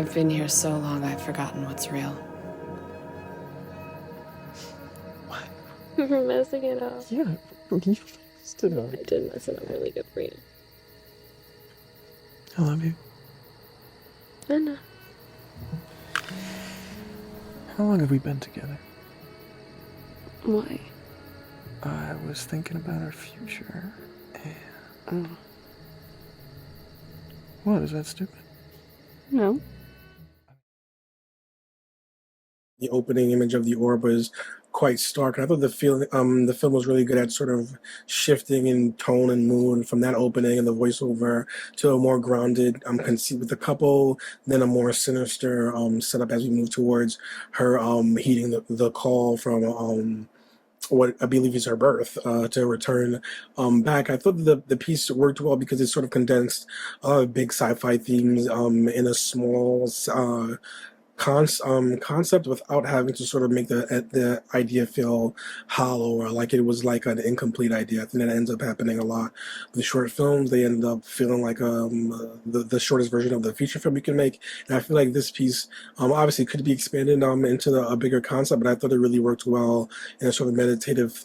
I've been here so long, I've forgotten what's real. For messing it up. Yeah, you messed it up. I did mess it up really good for you. I love you. I know. How long have we been together? Why? I was thinking about our future, and... Oh. What, is that stupid? No. The opening image of the orb was quite stark. I thought the film was really good at sort of shifting in tone and mood from that opening and the voiceover to a more grounded conceit with the couple, then a more sinister setup as we move towards her heeding the call from what I believe is her birth to return back. I thought the piece worked well because it sort of condensed big sci-fi themes in a small concept without having to sort of make the idea feel hollow or like it was like an incomplete idea. I think that ends up happening a lot with short films. They end up feeling like the shortest version of the feature film you can make. And I feel like this piece obviously could be expanded into a bigger concept, but I thought it really worked well in a sort of meditative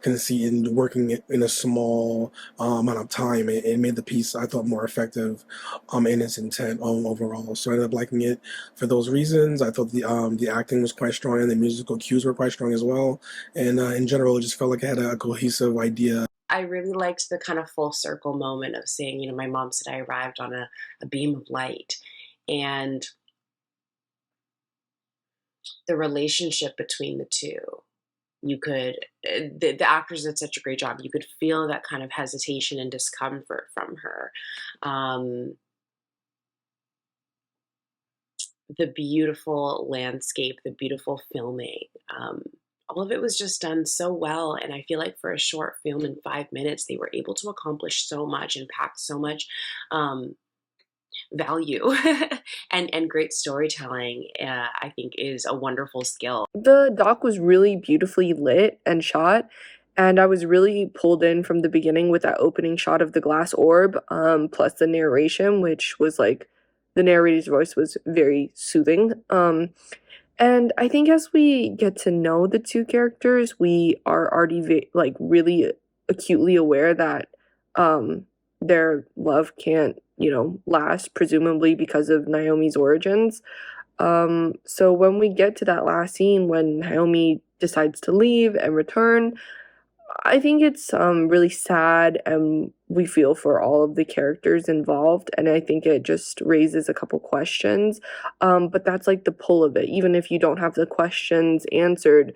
conceit and working in a small amount of time. It made the piece, I thought, more effective in its intent overall. So I ended up liking it for those reasons. I thought the acting was quite strong and the musical cues were quite strong as well. And in general, it just felt like it had a cohesive idea. I really liked the kind of full circle moment of saying, my mom said I arrived on a beam of light. And the relationship between the two, you could, the actors did such a great job. You could feel that kind of hesitation and discomfort from her. The beautiful landscape, the beautiful filming, all of it was just done so well. And I feel like for a short film in 5 minutes, they were able to accomplish so much and pack so much value and great storytelling. I think is a wonderful skill. The doc was really beautifully lit and shot, and I was really pulled in from the beginning with that opening shot of the glass orb, plus the narration, which was like, the narrator's voice was very soothing. And I think as we get to know the two characters, we are already really acutely aware that their love can't, last, presumably because of Naomi's origins. So when we get to that last scene when Naomi decides to leave and return, I think it's really sad, and we feel for all of the characters involved, and I think it just raises a couple questions. But that's like the pull of it. Even if you don't have the questions answered,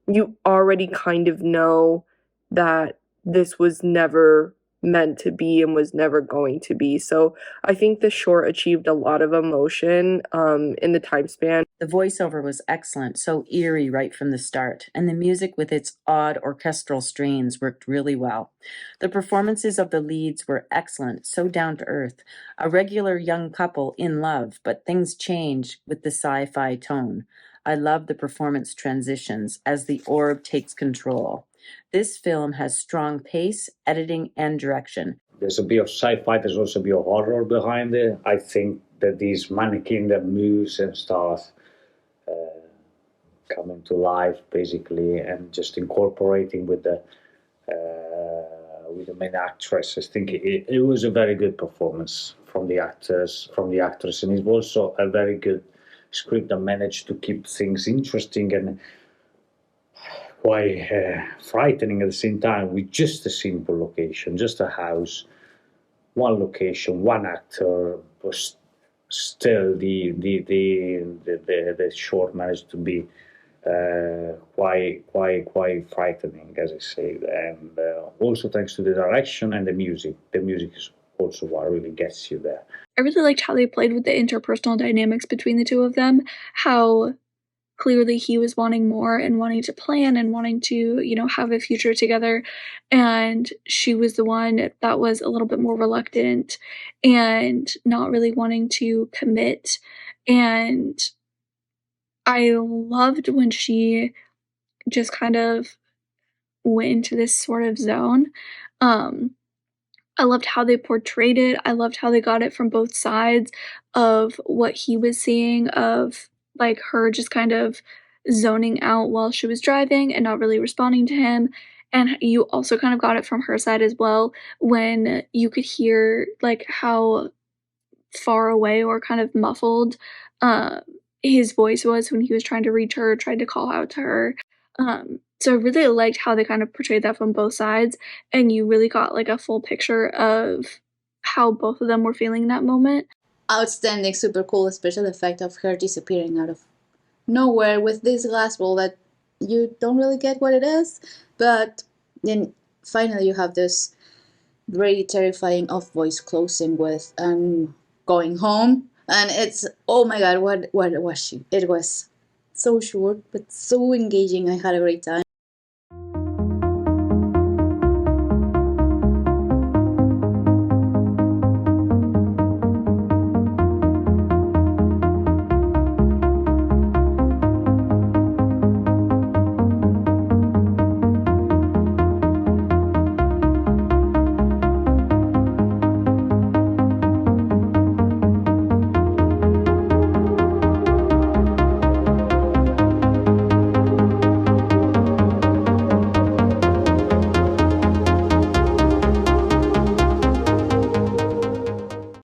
you already kind of know that this was never meant to be and was never going to be. So I think the short achieved a lot of emotion in the time span. The voiceover was excellent, so eerie right from the start, and the music with its odd orchestral strains worked really well. The performances of the leads were excellent, so down to earth. A regular young couple in love, but things change with the sci-fi tone. I love the performance transitions as the orb takes control. This film has strong pace, editing, and direction. There's a bit of sci-fi, there's also a bit of horror behind it. I think that this mannequin that moves and starts coming to life, basically, and just incorporating with the main actress, I think it was a very good performance from the actress, and it's also a very good script that managed to keep things interesting and quite frightening at the same time, with just a simple location, just a house, one location, one actor, but still the short managed to be quite frightening, as I say, and also thanks to the direction and the music. The music is also what really gets you there. I really liked how they played with the interpersonal dynamics between the two of them, how clearly he was wanting more and wanting to plan and wanting to, have a future together, and she was the one that was a little bit more reluctant and not really wanting to commit. And I loved when she just kind of went into this sort of zone. I loved how they portrayed it. I loved how they got it from both sides of what he was seeing, of like her just kind of zoning out while she was driving and not really responding to him. And you also kind of got it from her side as well, when you could hear like how far away or kind of muffled uh, his voice was when he was trying to reach her, tried to call out to her. So I really liked how they kind of portrayed that from both sides, and you really got like a full picture of how both of them were feeling in that moment. Outstanding, super cool special effect of her disappearing out of nowhere with this glass ball that you don't really get what it is, but then finally you have this very terrifying off voice closing with and going home, and it's, oh my god, what was she? It was so short but so engaging. I had a great time.